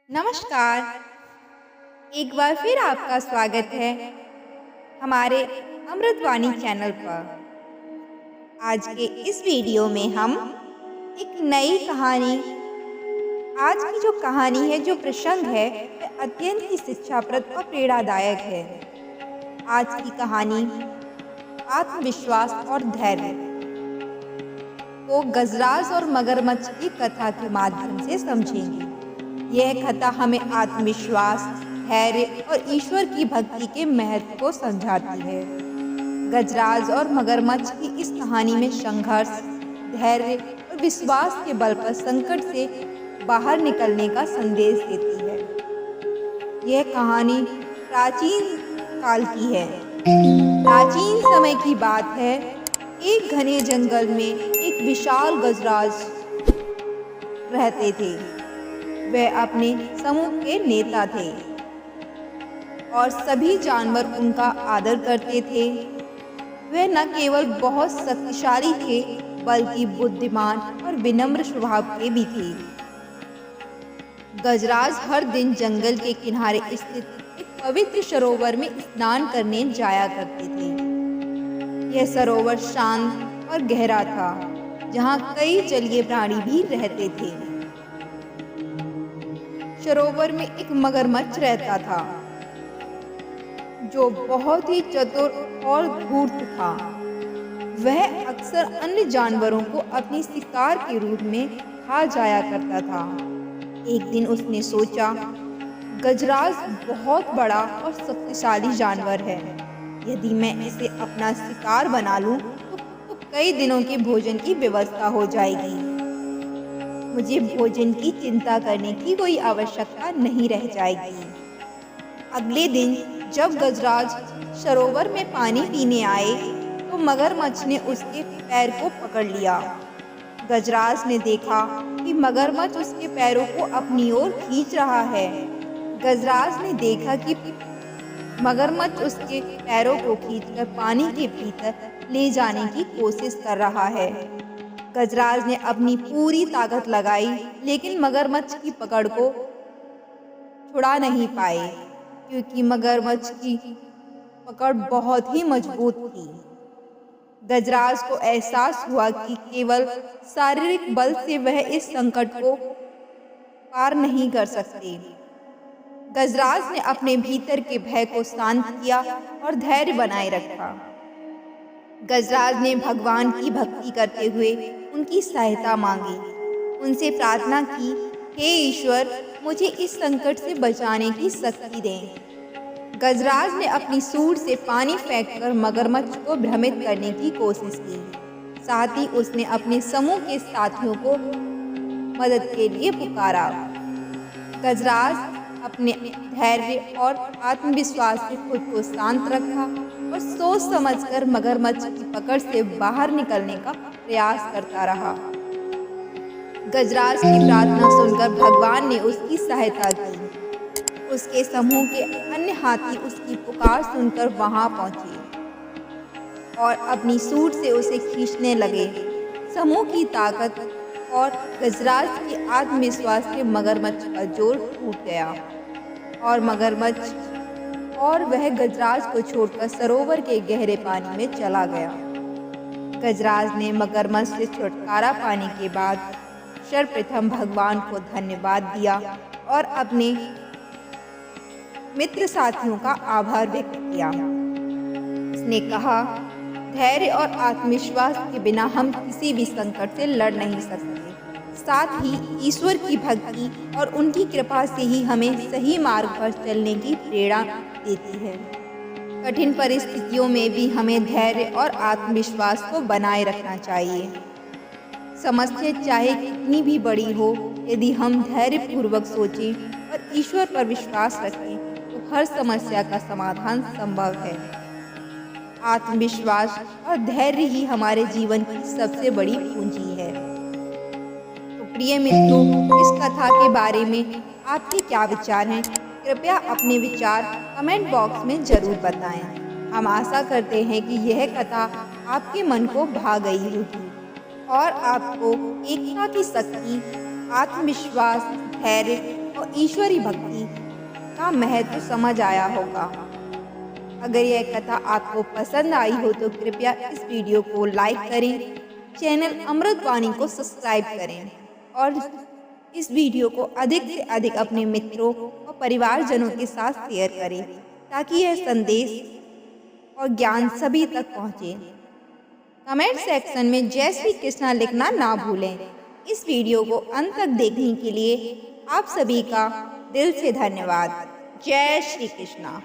नमस्कार। एक बार फिर आपका स्वागत है हमारे अमृतवाणी चैनल पर। आज के इस वीडियो में हम एक नई कहानी, आज की जो कहानी है, जो प्रसंग है, वह अत्यंत ही शिक्षाप्रद और प्रेरणादायक है। आज की कहानी आत्मविश्वास और धैर्य को गजराज और मगरमच्छ की कथा के माध्यम से समझेंगे। यह कथा हमें आत्मविश्वास, धैर्य और ईश्वर की भक्ति के महत्व को समझाती है। गजराज और मगरमच्छ की इस कहानी में संघर्ष, धैर्य और विश्वास के बल पर संकट से बाहर निकलने का संदेश देती है। यह कहानी प्राचीन काल की है। प्राचीन समय की बात है। एक घने जंगल में एक विशाल गजराज रहते थे। वह अपने समूह के नेता थे और सभी जानवर उनका आदर करते थे। वह न केवल बहुत शक्तिशाली थे, बल्कि बुद्धिमान और विनम्र स्वभाव के भी थे। गजराज हर दिन जंगल के किनारे स्थित एक पवित्र सरोवर में स्नान करने जाया करते थे। यह सरोवर शांत और गहरा था, जहाँ कई जलीय प्राणी भी रहते थे। सरोवर में एक मगरमच्छ रहता था, जो बहुत ही चतुर और धूर्त था। वह अक्सर अन्य जानवरों को अपनी शिकार के रूप में खा जाया करता था। एक दिन उसने सोचा, गजराज बहुत बड़ा और शक्तिशाली जानवर है। यदि मैं इसे अपना शिकार बना लूं, तो कई दिनों के भोजन की व्यवस्था हो जाएगी। मुझे भोजन की चिंता करने की कोई आवश्यकता नहीं रह जाएगी। अगले दिन जब गजराज सरोवर में पानी पीने आए, तो मगरमच्छ ने उसके पैर को पकड़ लिया। गजराज ने देखा कि मगरमच्छ उसके पैरों को अपनी ओर खींच रहा है। गजराज ने देखा कि मगरमच्छ उसके पैरों को खींचकर पानी के भीतर ले जाने की कोशिश कर रहा है। गजराज ने अपनी पूरी ताकत लगाई, लेकिन मगरमच्छ की पकड़ को छुड़ा नहीं पाए, क्योंकि मगरमच्छ की पकड़ बहुत ही मजबूत थी। गजराज को एहसास हुआ कि केवल शारीरिक बल से वह इस संकट को पार नहीं कर सकते। गजराज ने अपने भीतर के भय को शांत किया और धैर्य बनाए रखा। गजराज ने भगवान की भक्ति करते हुए उनकी सहायता मांगी। उनसे प्रार्थना की, हे ईश्वर, मुझे इस संकट से बचाने की शक्ति दें। गजराज ने अपनी सूंड से पानी फेंककर मगरमच्छ को भ्रमित करने की कोशिश की। साथ ही उसने अपने समूह के साथियों को मदद के लिए पुकारा। गजराज अपने धैर्य और आत्मविश्वास से खुद को शांत रखा और सोच समझकर मगरमच्छ की पकड़ से बाहर निकलने का प्रयास करता रहा। गजराज की प्रार्थना सुनकर भगवान ने उसकी सहायता की। उसके समूह के अन्य हाथी उसकी पुकार सुनकर वहां पहुंचे और अपनी सूंड से उसे खींचने लगे। समूह की ताकत और गजराज के आत्मविश्वास से मगरमच्छ का जोर टूट गया और वह गजराज को छोड़कर सरोवर के गहरे पानी में चला गया। गजराज ने मगरमच्छ से छुटकारा पाने के बाद सर्वप्रथम भगवान को धन्यवाद दिया और अपने मित्र साथियों का आभार व्यक्त किया। उसने कहा, धैर्य और आत्मविश्वास के बिना हम किसी भी संकट से लड़ नहीं सकते। साथ ही ईश्वर की भक्ति और उनकी कृपा से ही हमें सही मार्ग पर चलने की प्रेरणा देती है। कठिन परिस्थितियों में भी हमें धैर्य और आत्मविश्वास को बनाए रखना चाहिए। समस्या चाहे कितनी भी बड़ी हो, यदि हम धैर्यपूर्वक सोचें और ईश्वर पर विश्वास रखें, तो हर समस्या का समाधान संभव है। आत्मविश्वास और धैर्य ही हमारे जीवन की सबसे बड़ी पूंजी है। तो प्रिय मित्रों, इस कथा के बारे में आपके क्या विचार हैं? कृपया अपने विचार कमेंट बॉक्स में जरूर बताएं। हम आशा करते हैं कि यह कथा आपके मन को भा गई होगी और आपको एकता की शक्ति, आत्मविश्वास, धैर्य और ईश्वरी भक्ति का महत्व समझ आया होगा। अगर यह कथा आपको पसंद आई हो तो कृपया इस वीडियो को लाइक करें, चैनल अमृतवाणी को सब्सक्राइब करें और इस वीडियो को अधिक से अधिक अपने मित्रों और परिवारजनों के साथ शेयर करें ताकि यह संदेश और ज्ञान सभी तक पहुंचे। कमेंट सेक्शन में जय श्री कृष्णा लिखना ना भूलें। इस वीडियो को अंत तक देखने के लिए आप सभी का दिल से धन्यवाद। जय श्री कृष्णा।